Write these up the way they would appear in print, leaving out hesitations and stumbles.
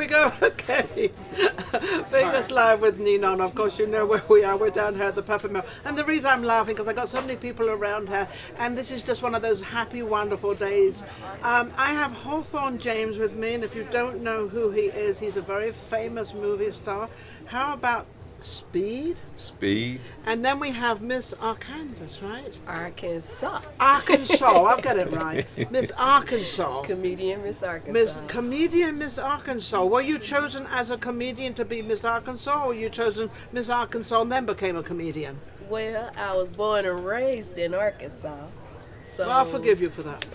we go. Okay. Vegas Live with Nina. And of course, you know where we are. We're down here at the Pepper Mill. And the reason I'm laughing, because I got so many people around here. And this is just one of those happy, wonderful days. I have Hawthorne James with me. And if you don't know who he is, he's a very famous movie star. How about Speed? Speed. And then we have Miss Arkansas, right? Arkansas. Arkansas, I'll get it right. Miss Arkansas. Comedian Miss Arkansas. Comedian Miss Arkansas. Were you chosen as a comedian to be Miss Arkansas, or you chosen Miss Arkansas and then became a comedian? Well, I was born and raised in Arkansas. So Well, I'll forgive you for that.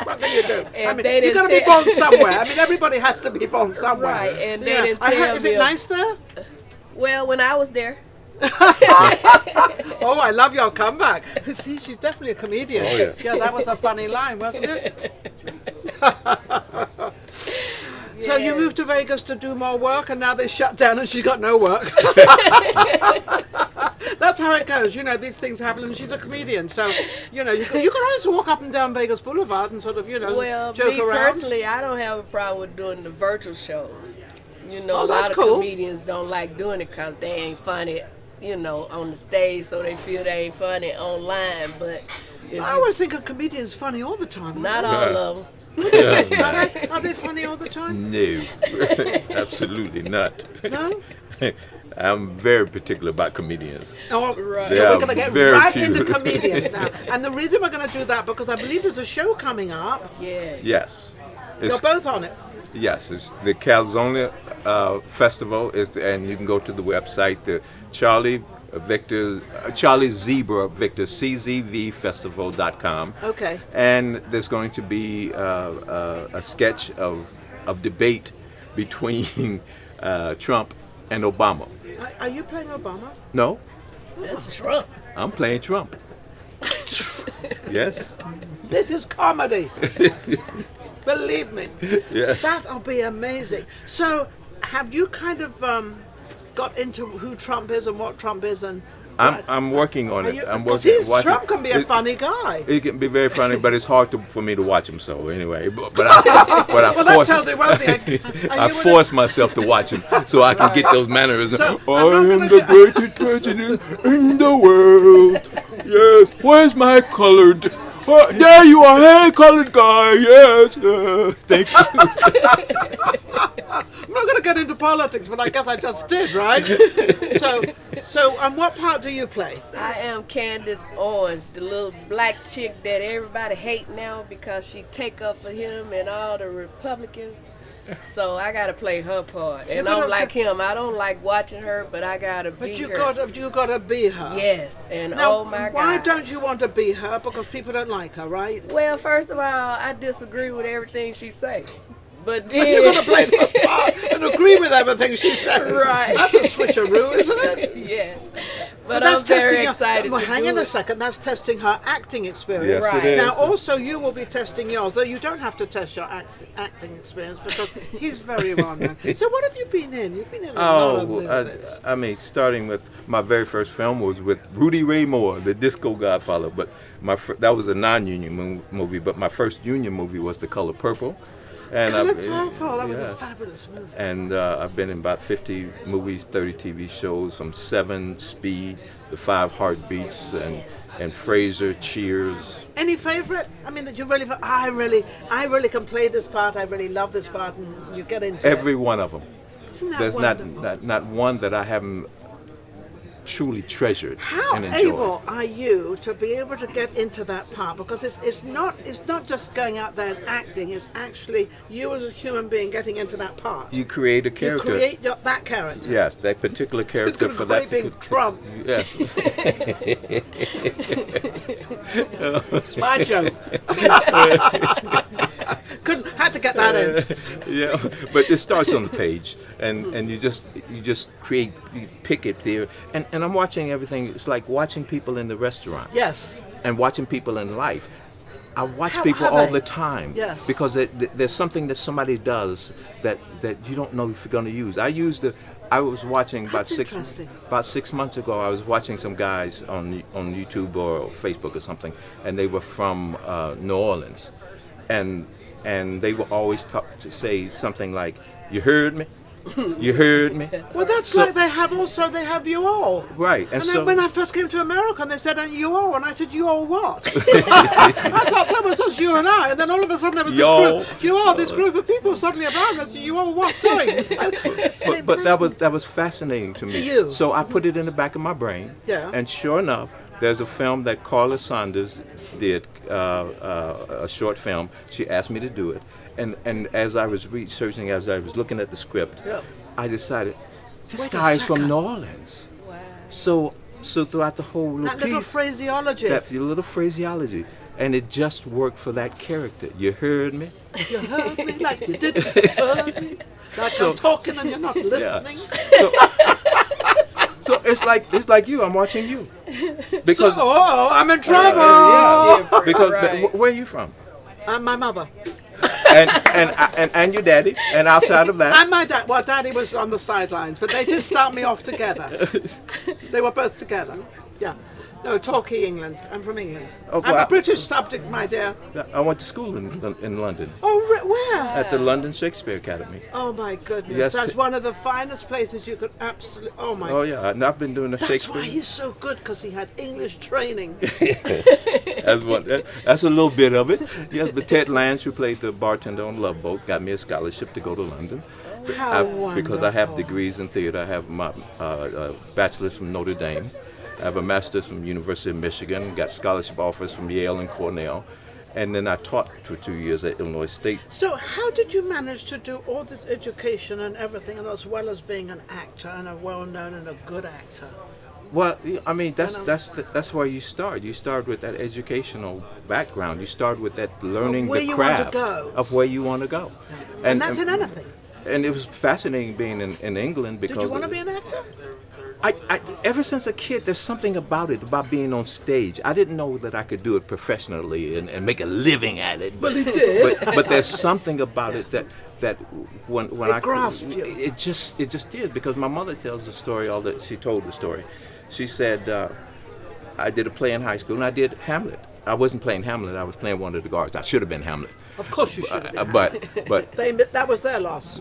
What can you do? And I mean, they you're going to be born somewhere. I mean, everybody has to be born somewhere. Right, and they Yeah. didn't tell Is me it nice there? Well, when I was there. Oh, I love your comeback. See, she's definitely a comedian. Oh, yeah. Yeah, that was a funny line, wasn't it? So you moved to Vegas to do more work, and now they shut down and she's got no work. That's how it goes. You know, these things happen, and she's a comedian. So, you know, you can always walk up and down Vegas Boulevard and sort of, you know, Well, joke me around. personally, I don't have a problem with doing the virtual shows. You know, Oh, a that's lot of cool. comedians don't like doing it because they ain't funny, you know, on the stage, so they feel they ain't funny online. But if I always think a comedian's funny all the time. not aren't all of them. they? Are they funny all the time? No, absolutely not. No? I'm very particular about comedians. Oh, Right. so There we're are going to get very right few. into comedians now. And the reason we're going to do that, because I believe there's a show coming up. Yes. Yes. You're It's, both on it. yes, it's the CaliZona Festival, and you can go to the website, the Charlie Zebra Victor, czvfestival.com. Okay. And there's going to be a sketch of debate between Trump and Obama. Are you playing Obama? No, That's Trump. I'm playing Trump. Yes. This is comedy. Believe me. Yes. That'll be amazing. So, have you kind of got into who Trump is and what Trump is and? I'm working on it. I'm Because working. watching- Trump can be a it- funny guy. He can be very funny, but it's hard for me to watch him. So anyway, but I Well, that force, tells you one thing. I force myself to watch him so I can get those mannerisms. So, I I'm not am gonna the do- greatest president in the world. Yes. Where's my colored? Oh, there you are. Hey, colored guy. Yes. Thank you. I'm not going to get into politics, but I guess I just did, right? So, and what part do you play? I am Candace Owens, the little black chick that everybody hate now because she take up for him and all the Republicans. So I gotta play her part, and gotta- I'm like him. I don't like watching her, but I gotta be But you her. got to be her. Yes, and Now, oh my why God. don't you want to be her? Because people don't like her, right? Well, first of all, I disagree with everything she say, but You're then going to play the part and agree with everything she says. Right. That's a switcheroo, isn't it? yes, but I'm very excited Well, to hang do on a it. second. That's testing her acting experience. Yes, Right. it is. Now, also, you will be testing yours, though you don't have to test your acting experience because he's very well known. So, what have you been in? You've been in a lot of movies. I mean, starting with my very first film was with Rudy Ray Moore, the Disco Godfather. But that was a non-union movie. But my first union movie was The Color Purple. And Color Purple, that was a yes. fabulous movie. And I've been in about 50 movies, 30 TV shows, from Seven, Speed, The Five Heartbeats, and Frasier, Cheers. Any favorite? I mean, that you really, I really can play this part. I really love this part, and you get into Every it. one of them. Isn't that There's wonderful? not one that I haven't truly treasured How and enjoyed. able are you to be able to get into that part? Because it's not just going out there and acting. It's actually you as a human being getting into that part. You create a You character. create that character. Yes, that particular It's character going for to that. be being Trump. Yeah. It's my joke. Had to get that in. Yeah, but it starts on the page, and you just create, you pick it there, and I'm watching everything. It's like watching people in the restaurant Yes. and watching people in life. I watch How people are all they? the time. Yes. Because there's something that somebody does that you don't know if you're going to use. I was watching That's interesting. about 6 months ago. I was watching some guys on YouTube or Facebook or something, and they were from New Orleans, and they will always say something like, "You heard me, you heard me." Well, that's like they have you all. Right, And so then when I first came to America, and they said, "And you all," and I said, "You all what?" I thought that was just you and I, and then all of a sudden there was Y'all. this group, you all, this group of people suddenly around us. You all what doing? but that was fascinating to me. To you. So I put it in the back of my brain. Yeah. And sure enough, there's a film that Carla Saunders did, a short film. She asked me to do it, and as I was researching, as I was looking at the script, Yeah. I decided this Wait a guy is from second. New Orleans. Wow. So throughout the whole little That little piece, phraseology. that little phraseology, and it just worked for that character. You heard me. You heard me like you didn't heard me. Like So- I'm talking and you're not Yeah. listening. So it's like you. I'm watching you. Because I'm in trouble. yeah, Different, because right. where are you from? My mother. And your daddy, and outside of that, And my dad. Well, Daddy was on the sidelines, but they did start me off together. They were both together. Yeah. No, Torquay, England. I'm from England. Oh, I'm well, a British subject, my dear. I went to school in London Oh, where? at the London Shakespeare Academy. Oh my goodness, Yes, that's one of the finest places you could absolutely. Oh my. Oh yeah, and I've been doing the That's Shakespeare. why he's so good, because he had English training. That's a little bit of it. Yes, but Ted Lance, who played the bartender on Love Boat, got me a scholarship to go to London. How Because I have wonderful. degrees in theater. I have my bachelor's from Notre Dame. I have a master's from University of Michigan. Got scholarship offers from Yale and Cornell. And then I taught for 2 years at Illinois State. So how did you manage to do all this education and everything, and as well as being an actor and a well-known and a good actor? Well, I mean, that's where you start. You start with that educational background. You start with that learning where the you want to craft go. of where you want to go. And that's in anything. And it was fascinating being in England because Did you want to be an actor? I ever since a kid, there's something about it, about being on stage. I didn't know that I could do it professionally and make a living at it. But, he did. But there's something about it that when I grasped you. it just did, because my mother tells the story. She told the story. She said I did a play in high school and I did Hamlet. I wasn't playing Hamlet. I was playing one of the guards. I should have been Hamlet. Of course you should. But That was their loss.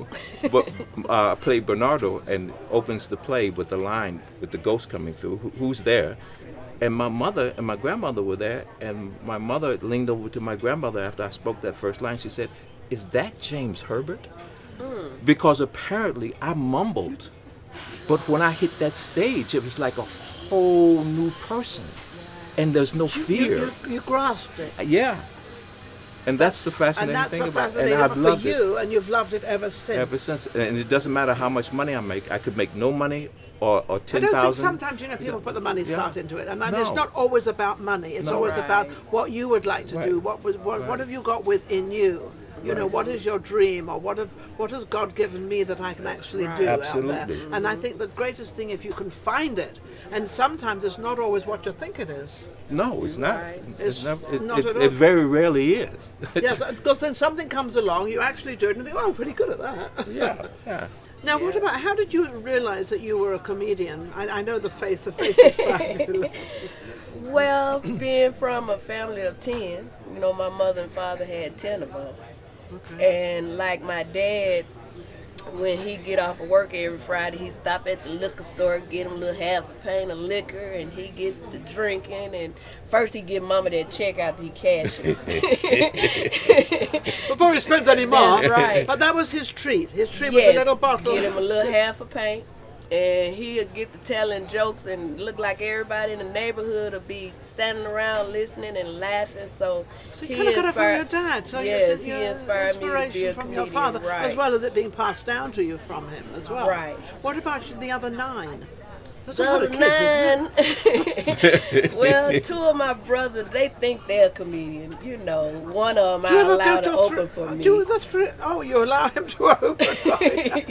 but I played Bernardo, and opens the play with the line with the ghost coming through. Who's there? And my mother and my grandmother were there, and my mother leaned over to my grandmother after I spoke that first line. She said, "Is that James Herbert?" Because apparently I mumbled, but when I hit that stage, it was like a whole new person, and there's no fear. You grasped it. Yeah. And that's the And fascinating that's thing the about it. fascinating And I've one for loved it. you, and you've loved it ever since. Ever since, and it doesn't matter how much money I make. I could make no money or I 10,000. don't think sometimes, people put the money start into it, and it's No. not always about money. It's No. always Right. about what you would like to Right. do. What have you got within you? What is your dream, or what has God given me that I can actually do out Absolutely. there? And I think the greatest thing, if you can find it, and sometimes it's not always what you think it is. No, it's not. Right. It's not not at all. it very rarely is. Yes, because then something comes along, you actually do it, and you think, "Oh, I'm pretty good at that." yeah. Now, what about, how did you realize that you were a comedian? I know the face is fabulous. Well, being from a family of 10, my mother and father had 10 of us. And like my dad, when he get off of work every Friday, he stop at the liquor store, get him a little half a pint of liquor, and he get the drinking. And first he give mama that check out, he cash it. Before he spends any more. That's right. But that was his treat. His treat Yes, was a little bottle. get him a little half a pint, and he'll get to telling jokes and look like everybody in the neighborhood will be standing around listening and laughing. So So you kind of got it from your dad. So yes, you he inspired me to be a inspiration from your comedian, father, right. as well as it being passed down to you from him as well. Right. What about the other 9? There's a The lot of kids, isn't other 9. Well, 2 of my brothers, they think they're a comedian. One of them it? Do you I ever allow go to to open for me. do the 3? Oh, you allow him to open.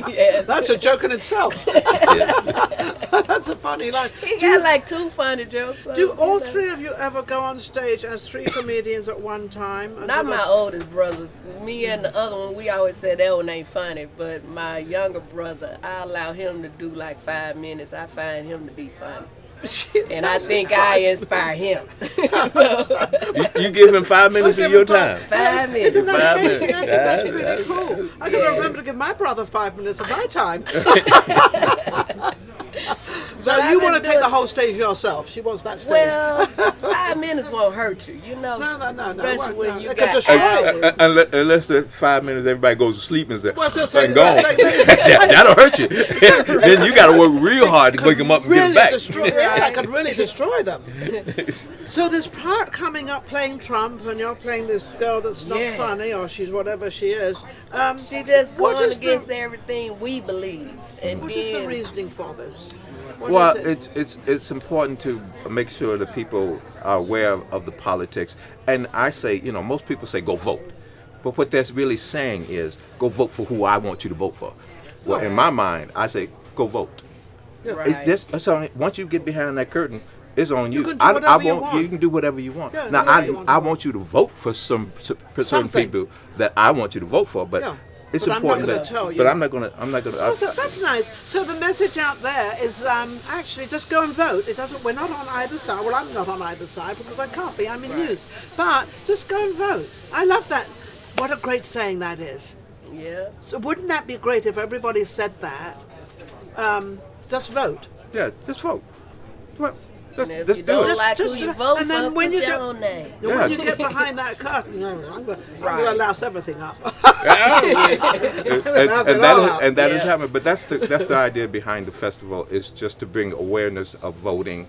Yes. That's a joke in itself. That's a funny line. He got like 2 funny jokes. So, Do all 3 of you ever go on stage as 3 comedians at one time? Not my oldest brother. Me and the other one, we always said that one ain't funny. But my younger brother, I allow him to do like 5 minutes. I find him to be funny. And I think I inspire him. You give him 5 minutes of your time. 5 minutes. Isn't that 5 amazing? minutes. I think that's Yeah, really cool. I gotta remember to give my brother 5 minutes of my time. So But you I've want to been take the doing- whole stage yourself? She wants that stage. Well, 5 minutes won't hurt you, you know. No. Especially when no. you It could got destroy hours. you. Unless the 5 minutes everybody goes to sleep and says, Well, they'll say and gone. that That'll hurt you. Then you got to work real hard to wake them up and get really them back. that could really destroy them. So there's part coming up playing Trump, and you're playing this girl that's not Yeah. funny, or she's whatever she is. She just What going is the- against everything we believe. And What then is the reasoning for this? What Well, is it? it's important to make sure that people are aware of the politics. And I say, most people say go vote. But what that's really saying is go vote for who I want you to vote for. Well, in my mind, I say go vote. Right. Once you get behind that curtain, it's on you. can do whatever you want. You can do whatever you want. Yeah, now, do whatever you want. I want you to vote for some certain Something. people that I want you to vote for. But Yeah. it's But I'm not important gonna that. tell you. But I'm not gonna. That's nice. So the message out there is actually just go and vote. It doesn't. We're not on either side. Well, I'm not on either side because I can't be. I'm in news. But just go and vote. I love that. What a great saying that is. Yeah. So wouldn't that be great if everybody said that? Just vote. Yeah, just vote. Well, And if just you do don't it. like who Just- you vote and then for, when put you your get- own name. And Yeah. when you get behind that curtain, I'm going to louse everything up. and that is Yeah. happening. But that's the idea behind the festival, is just to bring awareness of voting,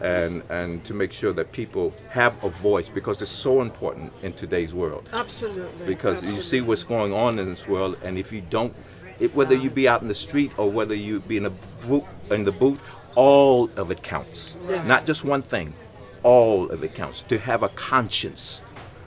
and to make sure that people have a voice, because it's so important in today's world. Absolutely. Because you see absolutely. what's going on in this world, and if you don't, whether you be out in the street or whether you be in the booth, all of it counts. Yes. Not just one thing, all of it counts. To have a conscience,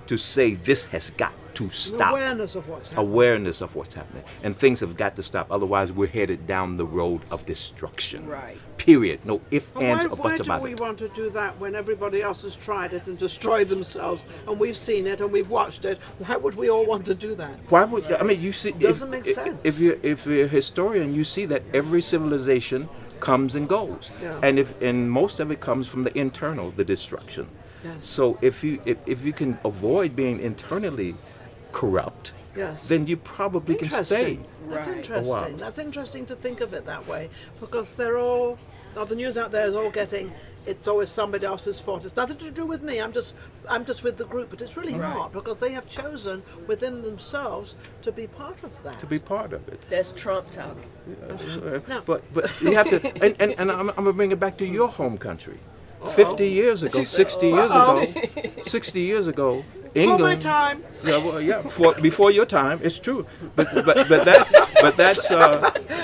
to say this has got to stop. Awareness of what's happening. Awareness of what's happening, and things have got to stop. Otherwise, we're headed down the road of destruction. Right. Period. No ifs, But ands, or why buts do about we it. want to do that when everybody else has tried it and destroyed themselves, and we've seen it and we've watched it? Why would we all want to do that? Why would I mean? You see, Doesn't make sense. If you're a historian, you see that every civilization comes and goes, Yeah. and most of it comes from the internal, the destruction. Yes. So if you can avoid being internally corrupt, Yes. then you probably can stay. Interesting. That's Right. interesting. A while. That's interesting to think of it that way, because they're all. The news out there is all getting. It's always somebody else's fault. It's nothing to do with me. I'm just with the group. But it's really not, because they have chosen within themselves to be part of that. To be part of it. That's Trump talking. No. But you have to, and I'm gonna bring it back to your home country. 50 years ago, 60 years ago, 60 years ago, Before my England. time. Before your time, it's true. But that's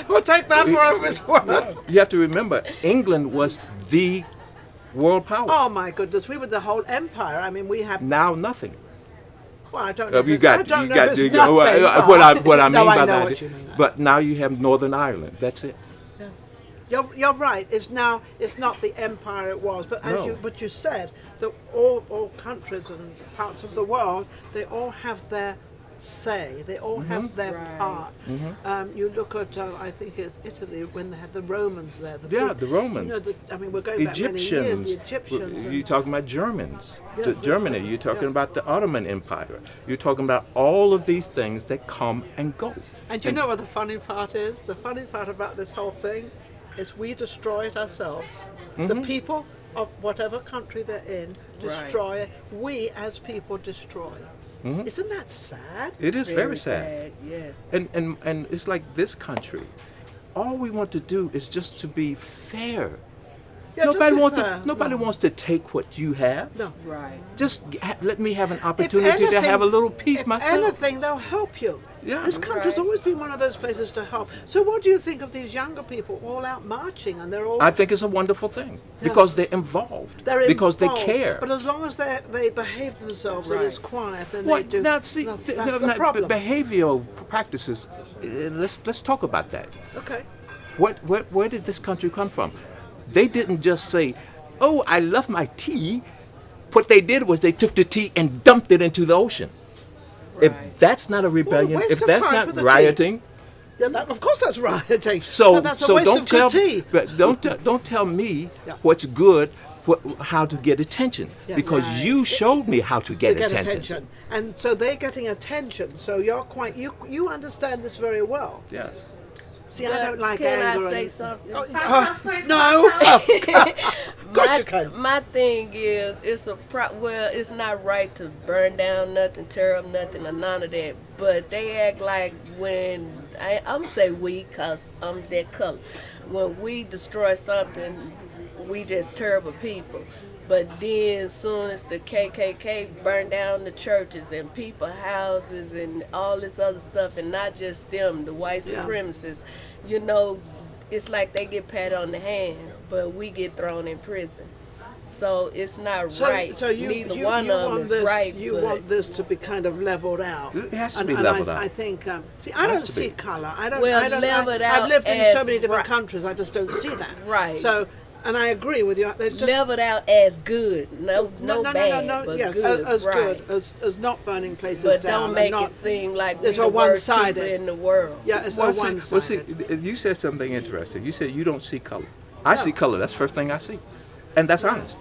We'll take that for whatever it's worth. you have to remember, England was the world power. Oh my goodness, we were the whole empire. I mean, we had. Now nothing. Well, I don't know. You if it- I got don't you know got if it's you- nothing, what I mean No, by I know that. what you mean. But now you have Northern Ireland. That's it. Yes. You're right. It's not the empire it was, but No. you said that all countries and parts of the world, they all have their say. They all have their Right. part. You look at I think it's Italy when they had the Romans there. The Romans. You know, I mean, we're going back many years. The Egyptians. You're talking about Germans. Yes, Germany. You're talking about the Ottoman Empire. You're talking about all of these things that come and go. And you know what the funny part is? The funny part about this whole thing is we destroy it ourselves. The people of whatever country they're in destroy it. We as people destroy. Isn't that sad? It is very sad. Yes. And it's like this country. All we want to do is just to be fair. Yeah, just nobody be wants fair. to. Nobody wants to take what you have. No. Right. Just let me have an If opportunity to anything- have a little peace if myself. anything, they'll help you. Yeah. This country's Right. always been one of those places to help. So what do you think of these younger people all out marching and they're all I think it's a wonderful thing because they're involved. Because involved, they care. But as long as they behave themselves and Right. it's quiet, then Well, they do. now see, that's the the problem. behavioral practices. Let's talk about that. Okay. Where did this country come from? They didn't just say, "Oh, I love my tea." What they did was they took the tea and dumped it into the ocean. Right. If that's not a rebellion, waste if of that's time not for the tea. rioting, Yeah, of course that's right, Dave. So, That's a so waste don't of tell good tea. but don't tell me Yeah. what's good, how to get attention, Yes. because Right. you showed me how to get, To get attention. attention. And so they're getting attention. So you're quite, you understand this very well. Yes. See, I don't like Can anger. I say and- something? No, of course you can. My thing is, it's not right to burn down nothing, tear up nothing, or none of that. But they act like when I'm gonna say we, cause I'm that color. When we destroy something, we just terrible people. But then, as soon as the KKK burned down the churches and people houses and all this other stuff, and not just them, the white Yeah. supremacists, you know, it's like they get patted on the hand, but we get thrown in prison. So it's not right. So you, Neither you, one you of them want is this, right. you but want this to be kind of leveled out. It has to And- be and leveled I, out. I think, see, I don't to see be. color. I don't. Well, I don't. leveled I've out lived in so as many different right. countries. I just don't see that. Right. So, and I agree with you. They're just, leveled out as good. No bad, but yes, good. as right. good as not burning places But down. don't and make not, it seem like it's we're a the worst one-sided. people in the world. Yeah, it's Well, a see, one-sided. you said something interesting. You said you don't see color. I see color. That's the first thing I see, and that's honest.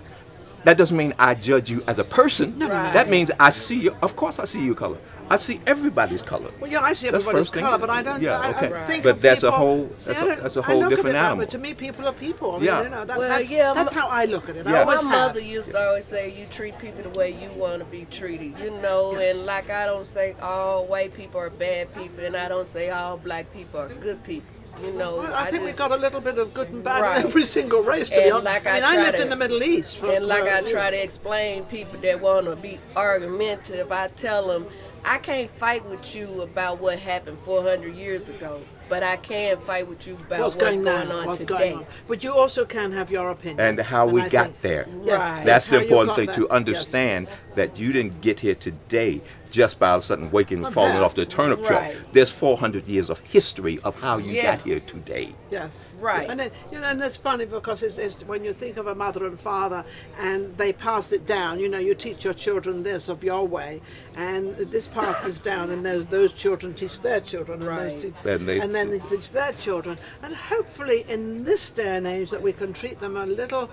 That doesn't mean I judge you as a person. No. That means I see you. Of course, I see your color. I see everybody's color. Well, yeah, I see That's everybody's first thing. color, but I don't. Yeah, I okay. think But of that's a people, whole- see, that's I a- don't- that's a I whole look different at it that animal. way. To me, people are people. I mean, Yeah. you know, Well, that's, yeah, that's how I look at it. I Yeah. always My have. mother used to always say, you treat people the way you want to be treated, you know, and like I don't say all white people are bad people, and I don't say all black people are good people, you know. Well, I think we've just- got a little bit of good and bad Right. in every single race, to be And honest. like I mean, I I try lived to- in the Middle East. And like I try to explain people that want to be argumentative, I tell them, I can't fight with you about what happened 400 years ago, but I can fight with you about what's going on what's today. going on. But you also can have your opinion. And how we I got think- there. Yeah, Right. That's how the you important got thing there. to Yes. understand, that you didn't get here today just by sudden waking and falling bad. off the turnip truck. Right. There's 400 years of history of how you Yeah. got here today. Yes. Right. And then, and it's funny because it's when you think of a mother and father and they pass it down. You teach your children this of your way, and this passes down, and those children teach their children, and, Right. those teach, And then they teach their children, and hopefully in this day and age that we can treat them a little,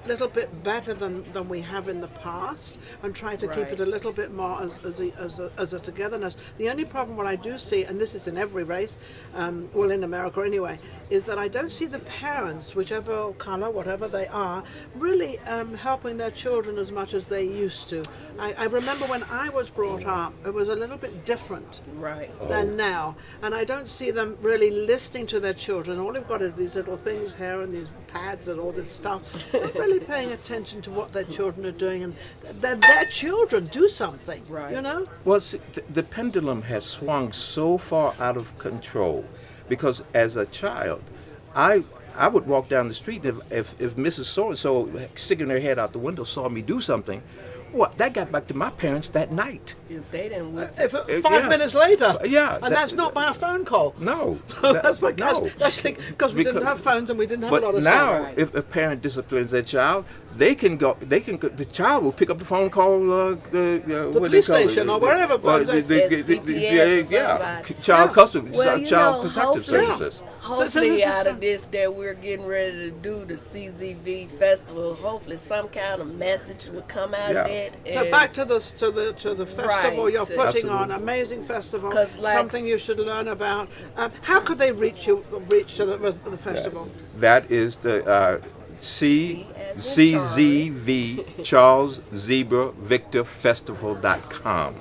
little bit better than we have in the past, and try to keep Right. it a little bit more as a togetherness. The only problem what I do see, and this is in every race, well in America anyway, is that I don't see the parents, whichever color, whatever they are, really helping their children as much as they used to. I remember when I was brought up, it was a little bit different Right. than now, and I don't see them really listening to their children. All they've got is these little things here and these pads and all this stuff, not really paying attention to what their children are doing, and their children do something, Right. Well, see, the pendulum has swung so far out of control, because as a child, I would walk down the street, and if Mrs. So-and-so sticking her head out the window saw me do something, that got back to my parents that night. If they didn't whip If 5 yes. minutes later, Yeah, and that's not by a phone call. No. That's no. because we didn't Because- have phones and we didn't have a lot But of now, stuff. Right. if a parent disciplines their child, the child will pick up the phone, call the police station or wherever, but CPS or yeah, somebody. child Yeah. custody, Well, child protective hopefully- services. Hopefully, it's out a- of this that we're getting ready to do, the CZV festival, hopefully some kind of message will come out Yeah. of that. So and- back to the festival Right, you're to- putting on, Absolutely. amazing festival, 'Cause like- something you should learn about. How could they reach to the festival? That is the CZV Charles Zebra Victor Festival.com.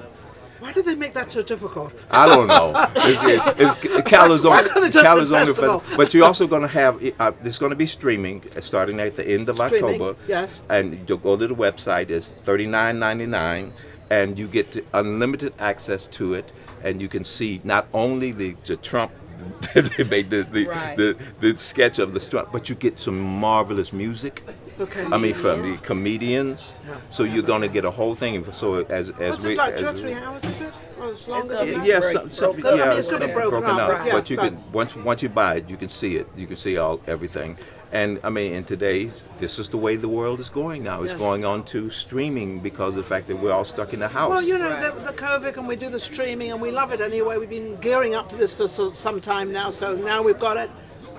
Why did they make that so difficult? I don't know. It's CaliZona, Why can't they just CaliZona the festival? But you're also going to have, it's going to be streaming starting at the end of Streaming, October. yes. And you'll go to the website, it's $39.99, and you get unlimited access to it, and you can see not only the Trump they made Right. the sketch of the Trump, but you get some marvelous music. Okay. I mean, from the comedians. So you're going to get a whole thing. So as What's it like, 2 or 3 hours, is it? Or it's longer than that? yeah, Broken up. yeah, It's gonna be broken up, right, but you yeah, can once you buy it, you can see it. You can see everything. And I mean, in today's, this is the way the world is going now. It's Yes. going on to streaming because of the fact that we're all stuck in the house. Well, you know, Right. the COVID, and we do the streaming, and we love it anyway. We've been gearing up to this for some time now, so now we've got it.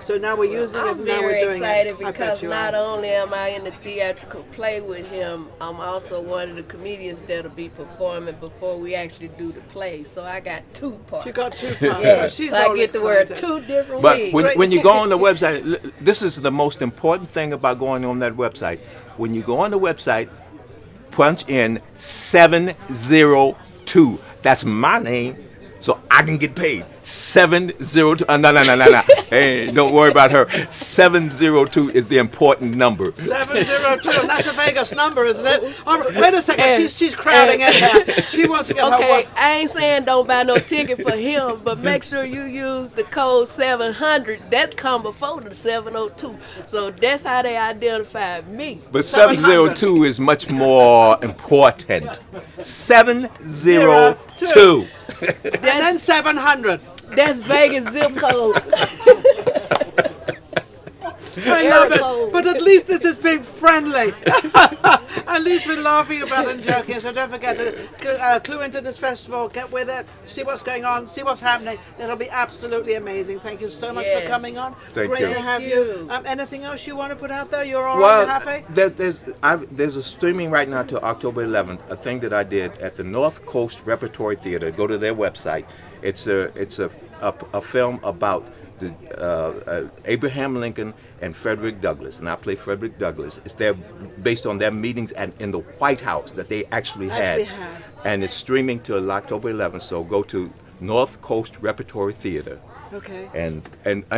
So now we're using it, I'm and now we're very doing excited it. I bet because you not are. only am I in the theatrical play with him, I'm also one of the comedians that'll be performing before we actually do the play. So I got 2 parts. She got 2 parts. Yeah, She's so I all get to wear excited. 2 different But wigs. when you go on the website, this is the most important thing about going on that website. When you go on the website, punch in 702. That's my name, so I can get paid. 702. No. Hey, don't worry about her. 702 is the important number. 702, and that's a Vegas number, isn't it? Wait a second, she's crowding in here. She wants to get her Okay, one. I ain't saying don't buy no ticket for him, but make sure you use the code 700. That come before the 702. So that's how they identify me. But 700. 702 is much more important. 702. And then 700. That's Vegas zip code. I love Eric it. Cole. But at least this is being friendly. At least we're laughing about it and joking. So don't forget to clue into this festival. Get with it. See what's going on. See what's happening. It'll be absolutely amazing. Thank you so much for Yes. coming on. Thank Great you. to have Thank you. you. Anything else you want to put out there? You're all Well, happy? there's a streaming right now to October 11th. A thing that I did at the North Coast Repertory Theater. Go to their website. It's a film about the Abraham Lincoln and Frederick Douglass, and I play Frederick Douglass. It's based on their meetings in the White House that they actually had, and it's streaming till October 11th. So go to North Coast Repertory Theater. Okay. And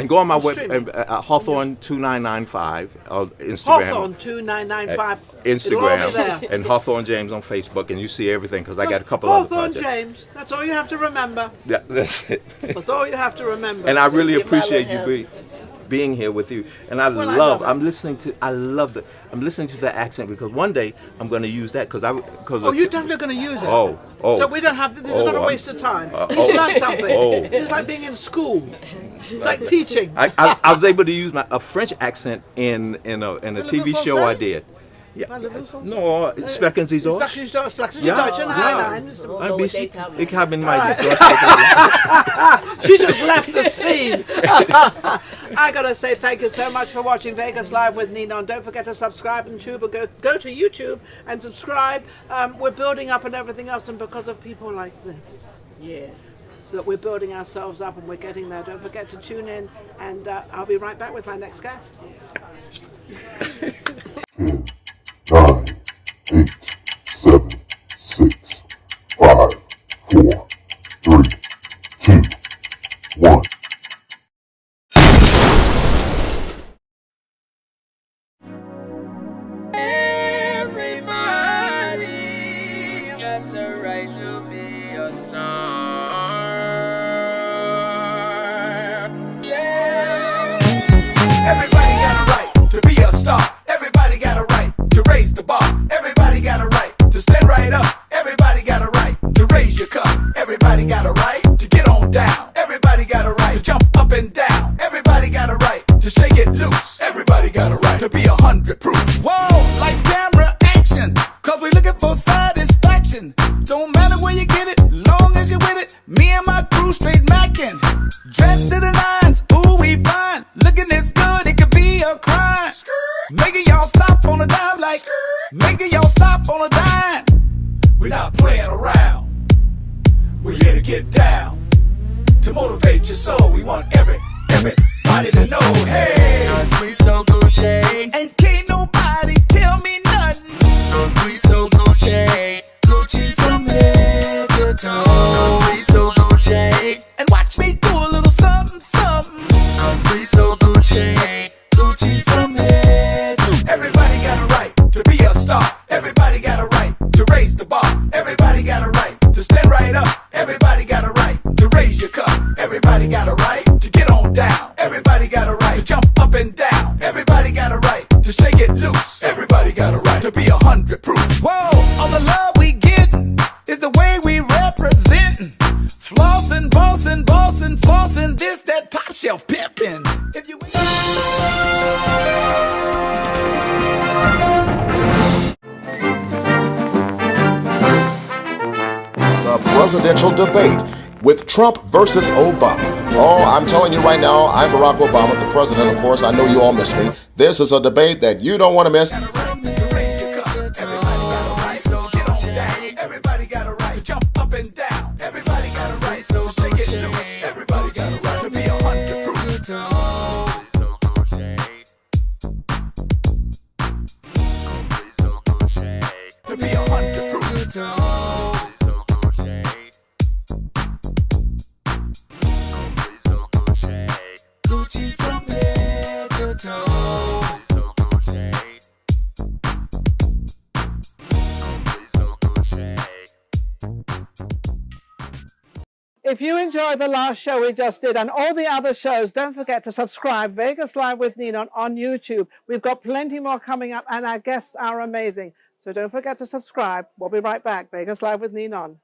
go on my web, streaming. Hawthorne 2995 on Instagram. Hawthorne 2995. Instagram It'll all be there. and Hawthorne James on Facebook, and you see everything because I got a couple other Hawthorne projects. James. That's all you have to remember. Yeah, that's it. That's all you have to remember. And I really Get my appreciate little you being here with you. And I Well, I love it. I'm listening to the accent because one day I'm going to use that because Oh, you're definitely going to use it. Oh. So we don't have, this is not a I'm- waste of time. oh. You learn something. Oh. It's like being in school. It's like teaching. I was able to use a French accent in a TV show I did. Ja. No, sprechen Sie Deutsch? Sprechen Sie Ja, Deutsch? ja. Nein. Ein bisschen. Ich habe All mein right. Deutsch. She just left the scene. I gotta say thank you so much for watching Vegas Live with Nina, and don't forget to subscribe on YouTube, or go to YouTube and subscribe. We're building up and everything else, and because of people like this, Yes. so that we're building ourselves up and we're getting there. Don't forget to tune in, and I'll be right back with my next guest. 9, 8, 7, 6, 5, 4, 3, 2, 1. Everybody got the right to be a star. Yeah. Everybody got a right to be a star. Everybody got a right to raise the bar. Everybody got a right to stand right up. Everybody got a right to raise your cup. Everybody got a right to get on down. Everybody got a right to jump up and down. Everybody got a right to shake it loose. Everybody got a right to be 100 proof. Whoa, lights, camera, action. Cause we looking for satisfaction. Don't matter where you get it, long as you with it. Me and my crew straight macking. Dressed to the nines, ooh we fine. Looking this good, it could be a crime. Making y'all stop on a dime like. Making y'all stop on a dime. We're not playing around. We're here to get down. To motivate your soul, we want everybody to know, hey. We so Gucci, And can't nobody tell me nothing. we so Gucci, Gucci from head to toe. We so Gucci, And watch me do a little something, something. we so Gucci, Gucci from head to toe. Everybody got a right to be a star. Everybody got a right to raise the bar. Everybody got a right to stand right up. Everybody got a right to raise your cup. Everybody got a right to get on down. Everybody got a right to jump up and down. Everybody got a right to shake it loose. Everybody 100 proof. Whoa, all the love we get is the way we represent. Flossin', bossin', bossin', flossin', this, that top shelf pimpin'. If you The presidential debate with Trump versus Obama. Oh, I'm telling you right now, I'm Barack Obama, the president, of course. I know you all miss me. This is a debate that you don't want to miss. Everybody got a right to jump up and down. Everybody got a right to shake it loose. Everybody got a right to be 100 proof. To be 100 proof. Gucci from head to toe. If you enjoyed the last show we just did and all the other shows, don't forget to subscribe Vegas Live with Nina on YouTube. We've got plenty more coming up and our guests are amazing. So don't forget to subscribe. We'll be right back. Vegas Live with Nina.